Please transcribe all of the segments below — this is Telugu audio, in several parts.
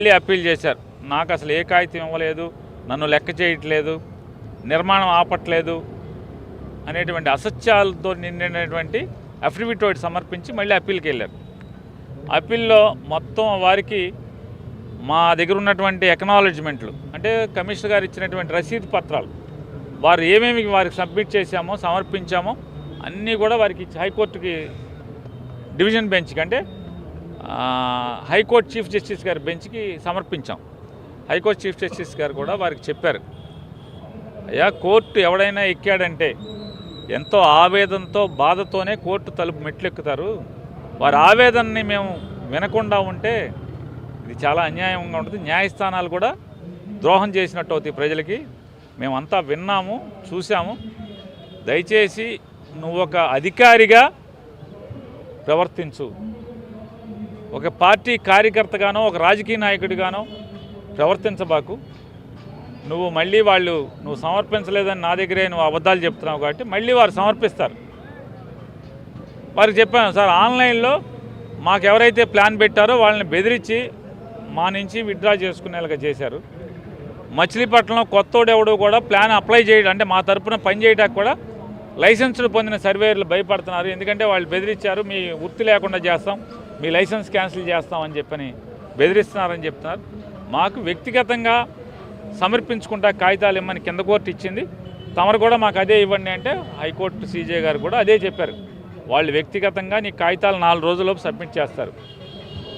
మళ్ళీ అప్పీల్ చేశారు. నాకు అసలు ఏ కాగితం ఇవ్వలేదు, నన్ను లెక్క చేయట్లేదు, నిర్మాణం ఆపట్లేదు అనేటువంటి అసత్యాలతో నిండినటువంటి అఫిడవిట్ ఒకటి సమర్పించి మళ్ళీ అప్పీల్కి వెళ్ళారు. అప్పీల్లో మొత్తం వారికి మా దగ్గర ఉన్నటువంటి ఎక్నాలెడ్జ్మెంట్లు అంటే కమిషనర్ గారు ఇచ్చినటువంటి రసీదు పత్రాలు వారు ఏమేమి వారికి సబ్మిట్ చేశామో సమర్పించామో అన్నీ కూడా వారికి హైకోర్టుకి డివిజన్ బెంచ్కి అంటే హైకోర్టు చీఫ్ జస్టిస్ గారి బెంచ్కి సమర్పించాం. హైకోర్టు చీఫ్ జస్టిస్ గారు కూడా వారికి చెప్పారు, అయ్యా కోర్టు ఎవడైనా ఎక్కాడంటే ఎంతో ఆవేదనతో బాధతోనే కోర్టు తలుపు మెట్లెక్కుతారు. వారి ఆవేదనని మేము వినకుండా ఉంటే ఇది చాలా అన్యాయంగా ఉంటుంది, న్యాయస్థానాలు కూడా ద్రోహం చేసినట్టు అవుతాయి ప్రజలకి. మేమంతా విన్నాము, చూసాము. దయచేసి నువ్వు ఒక అధికారిగా ప్రవర్తించు, ఒక పార్టీ కార్యకర్తగానో ఒక రాజకీయ నాయకుడిగానో ప్రవర్తించబాకు. నువ్వు మళ్ళీ నువ్వు సమర్పించలేదని నా దగ్గరే నువ్వు అబద్ధాలు చెప్తున్నావు కాబట్టి మళ్ళీ వారు సమర్పిస్తారు. వారికి చెప్పాను, సార్ ఆన్లైన్లో మాకు ఎవరైతే ప్లాన్ పెట్టారో వాళ్ళని బెదిరించి మా నుంచి విత్డ్రా చేసుకునేలాగా చేశారు. మచిలీపట్నంలో కొత్తోడెవడు కూడా ప్లాన్ అప్లై చేయడం అంటే మా తరపున పనిచేయడానికి కూడా లైసెన్సులు పొందిన సర్వేయర్లు భయపడుతున్నారు. ఎందుకంటే వాళ్ళు బెదిరించారు, మీ వృత్తి లేకుండా చేస్తాం, మీ లైసెన్స్ క్యాన్సిల్ చేస్తామని చెప్పని బెదిరిస్తున్నారని చెప్తున్నారు. మాకు వ్యక్తిగతంగా సమర్పించుకుంటా కాగితాలు ఇమ్మని కింద కోర్టు ఇచ్చింది, తమరు కూడా మాకు అదే ఇవ్వండి అంటే హైకోర్టు సీజే గారు కూడా అదే చెప్పారు. వాళ్ళు వ్యక్తిగతంగా నీ కాగితాలు 4 రోజుల్లోపు సబ్మిట్ చేస్తారు.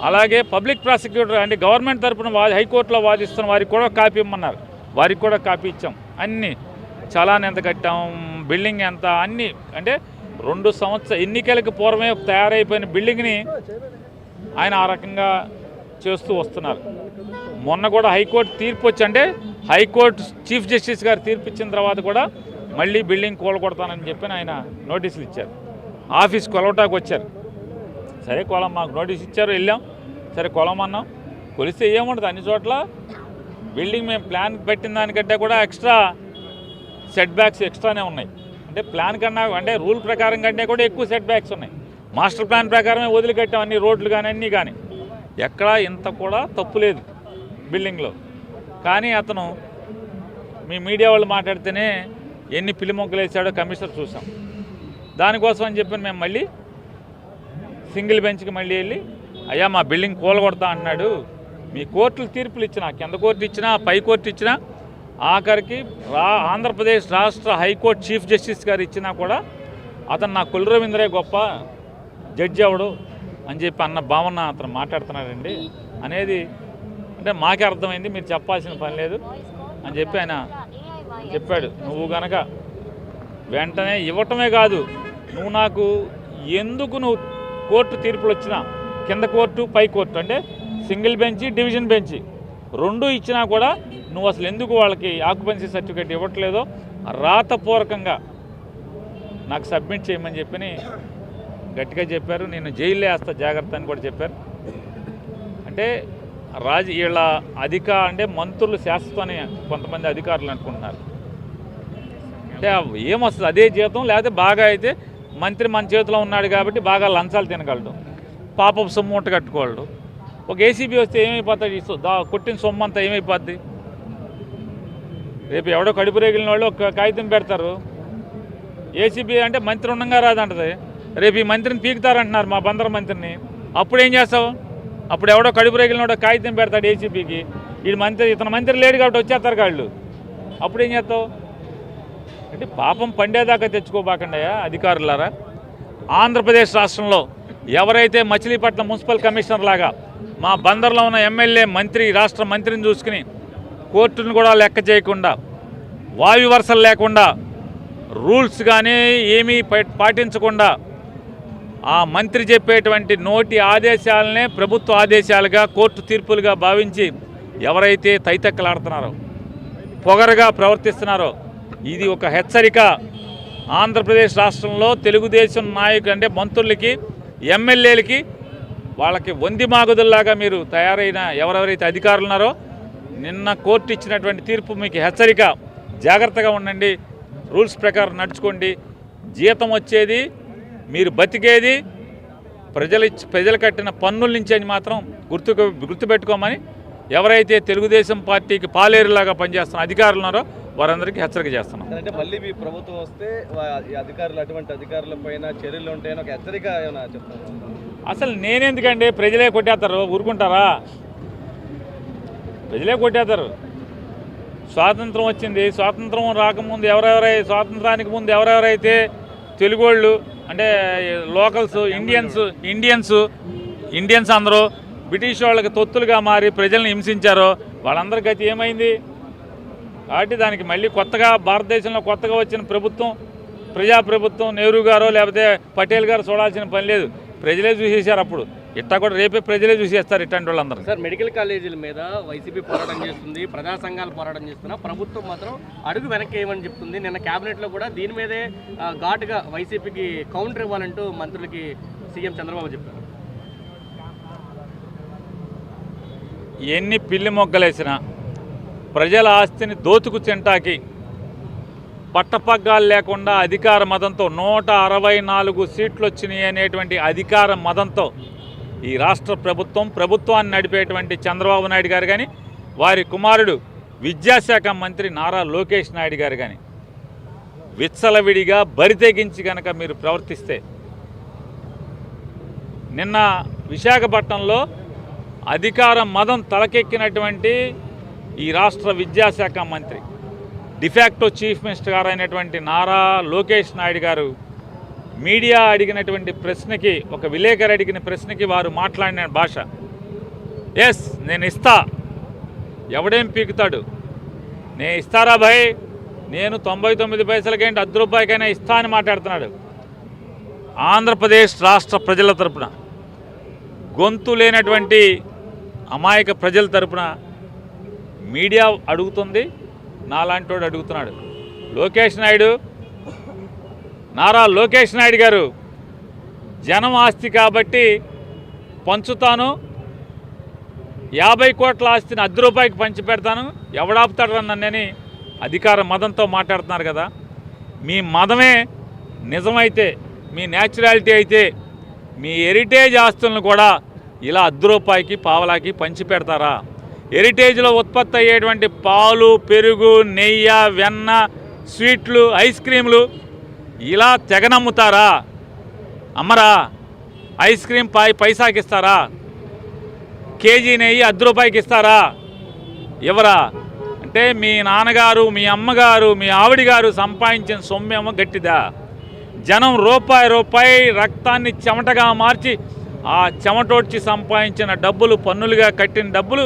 అలాగే పబ్లిక్ ప్రాసిక్యూటర్ అంటే గవర్నమెంట్ తరఫున హైకోర్టులో వాదిస్తున్న వారికి కూడా కాపీ ఇమ్మన్నారు, వారికి కూడా కాపీ ఇచ్చాం. అన్నీ చలాన్ ఎంత కట్టాం, బిల్డింగ్ ఎంత, అన్నీ అంటే 2 సంవత్సరాల ఎన్నికలకు పూర్వమే తయారైపోయిన బిల్డింగ్ని ఆయన ఆ రకంగా చేస్తూ వస్తున్నారు. మొన్న కూడా హైకోర్టు తీర్పు వచ్చి అంటే హైకోర్టు చీఫ్ జస్టిస్ గారు తీర్పు ఇచ్చిన తర్వాత కూడా మళ్ళీ బిల్డింగ్ కూలగొడతానని చెప్పి ఆయన నోటీసులు ఇచ్చారు. ఆఫీస్ కొలవటానికి వచ్చారు. సరే కొలం మాకు నోటీస్ ఇచ్చారు, వెళ్ళాం. సరే కొలమన్నాం, కొలిస్తే ఏముంటుంది అన్ని చోట్ల బిల్డింగ్ మేము ప్లాన్ పెట్టిన దానికంటే కూడా ఎక్స్ట్రా సెట్ బ్యాక్స్ ఎక్స్ట్రానే ఉన్నాయి. అంటే ప్లాన్ కన్నా అంటే రూల్ ప్రకారం కంటే కూడా ఎక్కువ సెట్ బ్యాక్స్ ఉన్నాయి. మాస్టర్ ప్లాన్ ప్రకారమే వదిలికట్టాం అన్ని రోడ్లు కానీ అన్నీ కానీ, ఎక్కడా ఇంత కూడా తప్పు లేదు బిల్డింగ్లో. కానీ అతను మీ మీడియా వాళ్ళు మాట్లాడితేనే ఎన్ని పిల్లిమొక్కలు వేసాడో కమిషనర్ చూసాం. దానికోసం అని చెప్పి మేము మళ్ళీ సింగిల్ బెంచ్కి మళ్ళీ వెళ్ళి అయ్యా మా బిల్డింగ్ కూలగొడతా అంటున్నాడు. మీ కోర్టులు తీర్పులు ఇచ్చినా, కింద కోర్టు ఇచ్చినా, పై కోర్టు ఇచ్చినా, ఆఖరికి ఆంధ్రప్రదేశ్ రాష్ట్ర హైకోర్టు చీఫ్ జస్టిస్ గారు ఇచ్చినా కూడా అతను నా కుల రవీంద్రే గొప్ప జడ్జి అవడు అని చెప్పి అన్న భావన అతను మాట్లాడుతున్నాడండి అనేది అంటే మాకే అర్థమైంది, మీరు చెప్పాల్సిన పని లేదు అని చెప్పి ఆయన చెప్పాడు. నువ్వు గనక వెంటనే ఇవ్వటమే కాదు, నువ్వు నాకు ఎందుకు నువ్వు కోర్టు తీర్పులు వచ్చినా కింద కోర్టు పై కోర్టు అంటే సింగిల్ బెంచి డివిజన్ బెంచి 2 ఇచ్చినా కూడా నువ్వు అసలు ఎందుకు వాళ్ళకి ఆక్యుపెన్సీ సర్టిఫికేట్ ఇవ్వట్లేదో రాతపూర్వకంగా నాకు సబ్మిట్ చేయమని చెప్పి గట్టిగా చెప్పారు. నేను జైల్లో వేస్తా జాగ్రత్త అని కూడా చెప్పారు. అంటే వీళ్ళ అంటే మంత్రులు శాశ్వతని కొంతమంది అధికారులు అనుకుంటున్నారు. అంటే ఏమొస్తుంది అదే జీతం, లేకపోతే బాగా అయితే మంత్రి మన చేతిలో ఉన్నాడు కాబట్టి బాగా లంచాలు తినగలడు, పాపపు సొమ్ము మూట కట్టుకోగలడు. ఒక ఏసీబీ వస్తే ఏమైపోతాడు, కొట్టిన సొమ్ము అంతా ఏమైపోద్ది? రేపు ఎవడో కడుపు రేగిలిన వాళ్ళు ఒక కాగితం పెడతారు, ఏసీబీ అంటే మంత్రి ఉండగా రాదంటది. రేపు ఈ మంత్రిని పీకుతారంటున్నారు మా బందర మంత్రిని. అప్పుడు ఏం చేస్తావు? అప్పుడు ఎవడో కడుపు రేగిలినోడో కాగితం పెడతాడు ఏసీబీకి, ఇతను మంత్రి లేడు కాబట్టి వచ్చేస్తారు కాళ్ళు. అప్పుడు ఏం చేస్తావు? అంటే పాపం పండేదాకా తెచ్చుకోబాకండి అధికారులారా. ఆంధ్రప్రదేశ్ రాష్ట్రంలో ఎవరైతే మచిలీపట్నం మున్సిపల్ కమిషనర్ లాగా మా బందర్లో ఉన్న ఎమ్మెల్యే మంత్రి రాష్ట్ర మంత్రిని చూసుకుని కోర్టును కూడా లెక్క చేయకుండా, వాయు వరుసలు లేకుండా, రూల్స్ కానీ ఏమీ పాటించకుండా ఆ మంత్రి చెప్పేటువంటి నోటి ఆదేశాలనే ప్రభుత్వ ఆదేశాలుగా కోర్టు తీర్పులుగా భావించి ఎవరైతే తైతక్కలాడుతున్నారో, పొగరుగా ప్రవర్తిస్తున్నారో, ఇది ఒక హెచ్చరిక. ఆంధ్రప్రదేశ్ రాష్ట్రంలో తెలుగుదేశం నాయకులు అంటే మంత్రులకి, ఎమ్మెల్యేలకి, వాళ్ళకి వంది మాగుదుల్లాగా మీరు తయారైన ఎవరెవరైతే అధికారులు ఉన్నారో నిన్న కోర్టు ఇచ్చినటువంటి తీర్పు మీకు హెచ్చరిక. జాగ్రత్తగా ఉండండి, రూల్స్ ప్రకారం నడుచుకోండి. జీతం వచ్చేది, మీరు బతికేది ప్రజలు కట్టిన పన్నుల నుంచి అని మాత్రం గుర్తుపెట్టుకోమని ఎవరైతే తెలుగుదేశం పార్టీకి పాలేరులాగా పనిచేస్తున్న అధికారులు ఉన్నారో వారందరికీ హెచ్చరిక చేస్తున్నాం. అంటే మళ్ళీ మీ ప్రభుత్వం వస్తే ఈ అధికారులు అటువంటి అధికారుల పైన చర్యలు ఉంటాయని ఒక హెచ్చరిక ఏమైనా చెప్తాను. అసలు నేనెందుకండి, ప్రజలే కొట్టేస్తారు, ఊరుకుంటారా? ప్రజలే కొట్టేస్తారు. స్వాతంత్రం వచ్చింది, స్వాతంత్రం రాకముందు స్వాతంత్రానికి ముందు ఎవరెవరైతే తెలుగోళ్ళు అంటే లోకల్స్ ఇండియన్స్ అందరూ బ్రిటిష్ వాళ్ళకి తొత్తులుగా మారి ప్రజల్ని హింసించారో వాళ్ళందరి గతి ఏమైంది? కాబట్టి దానికి మళ్ళీ కొత్తగా భారతదేశంలో కొత్తగా వచ్చిన ప్రభుత్వం, ప్రజాప్రభుత్వం, నెహ్రూ గారో లేకపోతే పటేల్ గారు చూడాల్సిన పని లేదు. ప్రజలే చూసేశారు. అప్పుడు ఇట్టా కూడా రేపే ప్రజలే చూసేస్తారు ఇట్లాంటి వాళ్ళందరూ. సార్, మెడికల్ కాలేజీల మీద వైసీపీ పోరాటం చేస్తుంది, ప్రజా సంఘాలు పోరాటం చేస్తున్నా, ప్రభుత్వం మాత్రం అడుగు వెనక్కి ఏమని చెప్తుంది. నిన్న క్యాబినెట్లో కూడా దీని మీదే ఘాటుగా వైసీపీకి కౌంటర్ ఇవ్వాలంటూ మంత్రులకి సీఎం చంద్రబాబు చెప్పారు. ఎన్ని పిల్లి మొగ్గలేసినా ప్రజల ఆస్తిని దోచుకు తింటాకి పట్టపగ్గాలు లేకుండా అధికార మదంతో 164 సీట్లు వచ్చినాయి అనేటువంటి అధికార మదంతో ఈ రాష్ట్ర ప్రభుత్వాన్ని నడిపేటువంటి చంద్రబాబు నాయుడు గారు కానీ, వారి కుమారుడు విద్యాశాఖ మంత్రి నారా లోకేష్ నాయుడు గారు కానీ విచ్చలవిడిగా బరితెగించి కనుక మీరు ప్రవర్తిస్తే, నిన్న విశాఖపట్నంలో అధికార మదం తలకెక్కినటువంటి ఈ రాష్ట్ర విద్యాశాఖ మంత్రి డిఫాక్టో చీఫ్ మినిస్టర్ గారు అయినటువంటి నారా లోకేష్ నాయుడు గారు మీడియా అడిగినటువంటి ప్రశ్నకి, ఒక విలేకరు అడిగిన ప్రశ్నకి వారు మాట్లాడిన భాష, ఎస్ నేను ఇస్తా, ఎవడేం పీకుతాడు, నేను ఇస్తారా భయ్, నేను 99 పైసలకేంటి 10 రూపాయలకైనా ఇస్తా అని మాట్లాడుతున్నాడు. ఆంధ్రప్రదేశ్ రాష్ట్ర ప్రజల తరపున, గొంతు లేనటువంటి అమాయక ప్రజల తరపున మీడియా అడుగుతుంది, నాలాంటోడు అడుగుతున్నాడు. నారా లోకేష్ నాయుడు గారు జనం ఆస్తి కాబట్టి పంచుతాను, 50 కోట్ల ఆస్తిని 10 రూపాయలకి పంచి పెడతాను, ఎవడాపుతాడు నన్నని అధికార మదంతో మాట్లాడుతున్నారు కదా. మీ మదమే నిజమైతే, మీ న్యాచురాలిటీ అయితే, మీ హెరిటేజ్ ఆస్తులను కూడా ఇలా 10 రూపాయలకి పావలాకి పంచి పెడతారా? హెరిటేజ్లో ఉత్పత్తి అయ్యేటువంటి పాలు, పెరుగు, నెయ్యి, వెన్న, స్వీట్లు, ఐస్ క్రీములు ఇలా తెగనమ్ముతారా? అమ్మరా? ఐస్ క్రీమ్ పైసాకి ఇస్తారా? కేజీ నెయ్యి 10 రూపాయలకి ఇస్తారా? ఎవరా? అంటే మీ నాన్నగారు, మీ అమ్మగారు, మీ ఆవిడ గారు సంపాదించిన సొమ్మేమో గట్టిదా? జనం రూపాయి రక్తాన్ని చెమటగా మార్చి ఆ చెమటోడ్చి సంపాదించిన డబ్బులు, పన్నులుగా కట్టిన డబ్బులు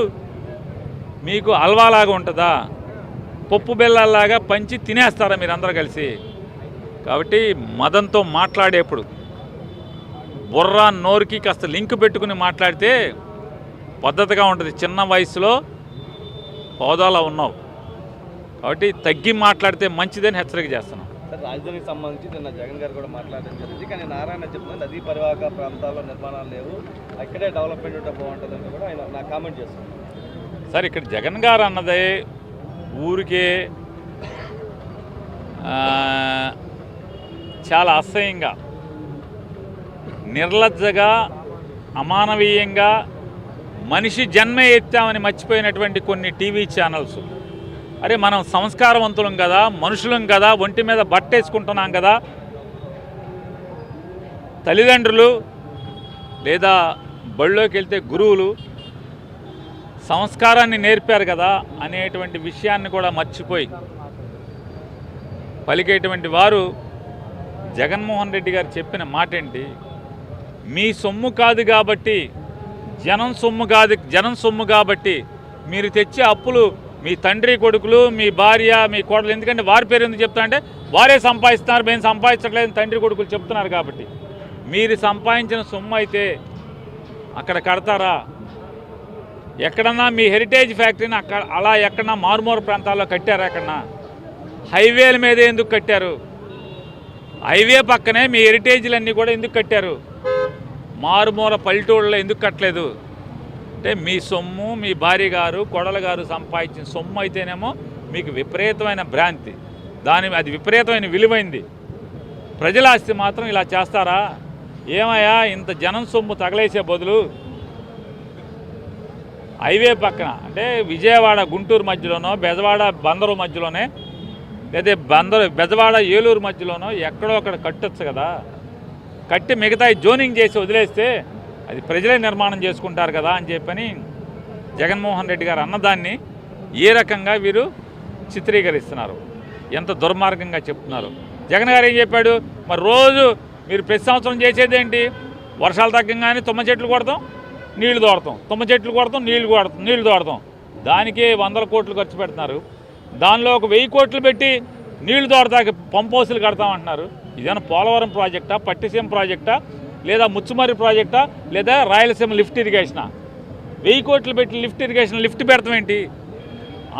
మీకు అల్వాలాగా ఉంటుందా? పప్పు బెల్లాల్లాగా పంచి తినేస్తారా మీరందరూ కలిసి? కాబట్టి మదంతో మాట్లాడేప్పుడు బుర్ర నోరుకి కాస్త లింక్ పెట్టుకుని మాట్లాడితే పద్ధతిగా ఉంటుంది. చిన్న వయసులో హోదాలో ఉన్నావు కాబట్టి తగ్గి మాట్లాడితే మంచిదని హెచ్చరిక చేస్తున్నాం. రాజధానికి సంబంధించి నిన్న జగన్ గారు కూడా మాట్లాడడం జరిగింది. కానీ నారాయణ చెప్తున్నారు నదీ పరివాహక ప్రాంతాల్లో నిర్మాణాలు లేవు, అక్కడే డెవలప్మెంట్ ఉంటే బాగుంటుందని కూడా ఆయన నా కామెంట్ చేస్తున్నారు. సార్, ఇక్కడ జగన్ గారు అన్నదే ఊరికే చాలా అసహ్యంగా, నిర్లజ్జగా, అమానవీయంగా మనిషి జన్మే ఎత్తామని మర్చిపోయినటువంటి కొన్ని టీవీ ఛానల్స్. అరే మనం సంస్కారవంతులం కదా, మనుషులం కదా, ఒంటి మీద బట్టేసుకుంటున్నాం కదా, తల్లిదండ్రులు లేదా బళ్ళోకి వెళ్తే గురువులు సంస్కారాన్ని నేర్పారు కదా అనేటువంటి విషయాన్ని కూడా మర్చిపోయి పలికేటువంటి వారు జగన్మోహన్ రెడ్డి గారు చెప్పిన మాట ఏంటి? మీ సొమ్ము కాదు కాబట్టి, జనం సొమ్ము కాబట్టి మీరు తెచ్చే అప్పులు మీ తండ్రి కొడుకులు, మీ భార్య, మీ కోడలు, ఎందుకంటే వారి పేరు ఎందుకు చెప్తా అంటే వారే సంపాదిస్తున్నారు, మేము సంపాదించట్లేదు తండ్రి కొడుకులు చెప్తున్నారు కాబట్టి. మీరు సంపాదించిన సొమ్ము అయితే అక్కడ కడతారా? ఎక్కడన్నా మీ హెరిటేజ్ ఫ్యాక్టరీని అక్కడ అలా ఎక్కడన్నా మారుమూల ప్రాంతాల్లో కట్టారా? ఎక్కడన్నా హైవేల మీద ఎందుకు కట్టారు? హైవే పక్కనే మీ హెరిటేజ్లన్నీ కూడా ఎందుకు కట్టారు? మారుమూల పల్లెటూళ్ళలో ఎందుకు కట్టలేదు? అంటే మీ సొమ్ము, మీ భార్య గారు, కొడల గారు సంపాదించిన సొమ్ము అయితేనేమో మీకు విపరీతమైన భ్రాంతి, అది విపరీతమైన విలువైంది. ప్రజల ఆస్తి మాత్రం ఇలా చేస్తారా? ఏమయ్యా, ఇంత జనం సొమ్ము తగలేసే బదులు హైవే పక్కన అంటే విజయవాడ గుంటూరు మధ్యలోనో బెజవాడ బందరు మధ్యలోనే లేదా బెజవాడ ఏలూరు మధ్యలోనో ఎక్కడో అక్కడ కట్టొచ్చు కదా. కట్టి మిగతా జోనింగ్ చేసి వదిలేస్తే అది ప్రజలే నిర్మాణం చేసుకుంటారు కదా అని చెప్పని జగన్మోహన్ రెడ్డి గారు అన్నదాన్ని ఏ రకంగా వీరు చిత్రీకరిస్తున్నారు, ఎంత దుర్మార్గంగా చెప్తున్నారు. జగన్ గారు ఏం చెప్పాడు, మరి రోజు మీరు ప్రతి సంవత్సరం చేసేదేంటి, వర్షాలు తగ్గంగానే తుమ్మ చెట్లు కొడతాం నీళ్లు తోడతాం, తుమ్మ చెట్లు కొడతాం నీళ్లు తోడతాం. దానికే 100 కోట్లు ఖర్చు పెడుతున్నారు. దానిలో ఒక 1000 కోట్లు పెట్టి నీళ్లు తోడతాకి పంపోసులు కడతామంటున్నారు. ఇదేనా పోలవరం ప్రాజెక్టా, పట్టిసీమ ప్రాజెక్టా, లేదా ముచ్చుమర్రి ప్రాజెక్టా, లేదా రాయలసీమ లిఫ్ట్ ఇరిగేషనా? 1000 కోట్లు పెట్టి లిఫ్ట్ పెడతాం ఏంటి,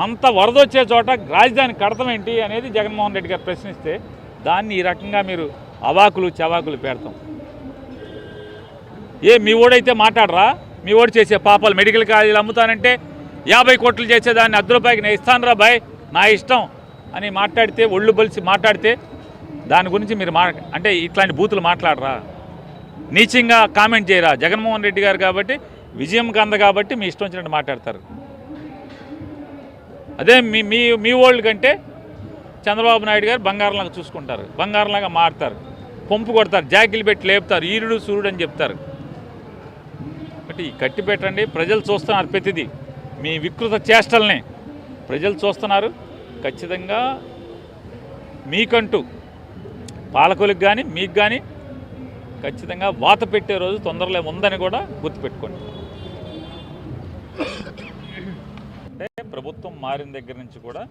అంత వరద వచ్చే చోట రాజధాని కడతాం ఏంటి అనేది జగన్మోహన్ రెడ్డి గారు ప్రశ్నిస్తే దాన్ని ఈ రకంగా మీరు అవాకులు చవాకులు పెడతాం. మీ ఓడైతే మాట్లాడరా, మీ ఓడి చేసే పాపాలు మెడికల్ కాలేజీలు అమ్ముతానంటే 50 కోట్లు చేసేదాన్ని 10 రూపాయలకి నేను ఇస్తాను రా బాయ్ నా ఇష్టం అని మాట్లాడితే, ఒళ్ళు బలిసి మాట్లాడితే దాని గురించి మీరు అంటే ఇట్లాంటి బూతులు మాట్లాడరా, నీచంగా కామెంట్ చేయరా. జగన్మోహన్ రెడ్డి గారు కాబట్టి విజయం కంద కాబట్టి మీ ఇష్టం వచ్చినట్టు మాట్లాడతారు. అదే మీ ఓల్డ్ కంటే చంద్రబాబు నాయుడు గారు బంగారంలాగా చూసుకుంటారు, బంగారంలాగా మారుతారు, పంపు కొడతారు, జాకిలు పెట్టి లేపుతారు, ఈరుడు సూర్యుడు అని చెప్తారు. బట్ ఈ కట్టి పెట్టండి, ప్రజలు చూస్తున్నారు ప్రతిదీ, మీ వికృత చేష్టల్ని ప్రజలు చూస్తున్నారు. ఖచ్చితంగా మీకంటూ పాలకులకు కానీ మీకు కానీ ఖచ్చితంగా వాత పెట్టే రోజు తొందరలో ఉందని కూడా గుర్తుపెట్టుకోండి. అంటే ప్రభుత్వం మారిన దగ్గర నుంచి కూడా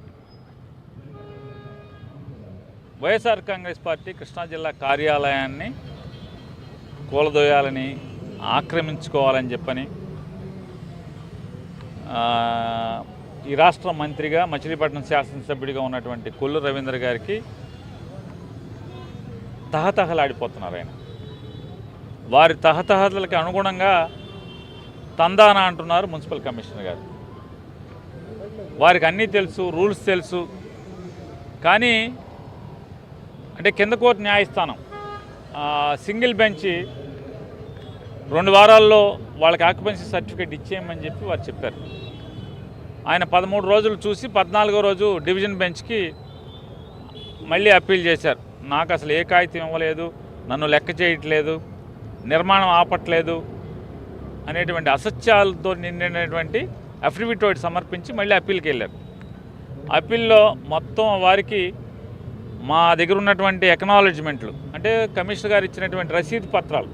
వైఎస్ఆర్ కాంగ్రెస్ పార్టీ కృష్ణా జిల్లా కార్యాలయాన్ని కూలదోయాలని, ఆక్రమించుకోవాలని చెప్పని ఈ రాష్ట్ర మంత్రిగా మచిలీపట్నం శాసనసభ్యుడిగా ఉన్నటువంటి కొల్లు రవీంద్ర గారికి తహతహలాడిపోతున్నారు. ఆయన వారి తహతహలకి అనుగుణంగా తందానా అంటున్నారు మున్సిపల్ కమిషనర్ గారు. వారికి అన్నీ తెలుసు, రూల్స్ తెలుసు. కానీ అంటే కింద కోర్టు న్యాయస్థానం సింగిల్ బెంచ్ 2 వారాల్లో వాళ్ళకి ఆక్యుపెన్సీ సర్టిఫికేట్ ఇచ్చేయమని చెప్పి వారు చెప్పారు. ఆయన 13 రోజులు చూసి 14వ రోజు డివిజన్ బెంచ్కి మళ్ళీ అప్పీల్ చేశారు. నాకు అసలు ఏ కాగితం ఇవ్వలేదు, నన్ను లెక్క చేయట్లేదు, నిర్మాణం ఆపట్లేదు అనేటువంటి అసత్యాలతో నిండినటువంటి అఫిడవిట్ సమర్పించి మళ్ళీ అప్పీల్కి వెళ్ళారు. అప్పీల్లో మొత్తం వారికి మా దగ్గర ఉన్నటువంటి ఎక్నాలెడ్జ్మెంట్లు అంటే కమిషనర్ గారు ఇచ్చినటువంటి రసీదు పత్రాలు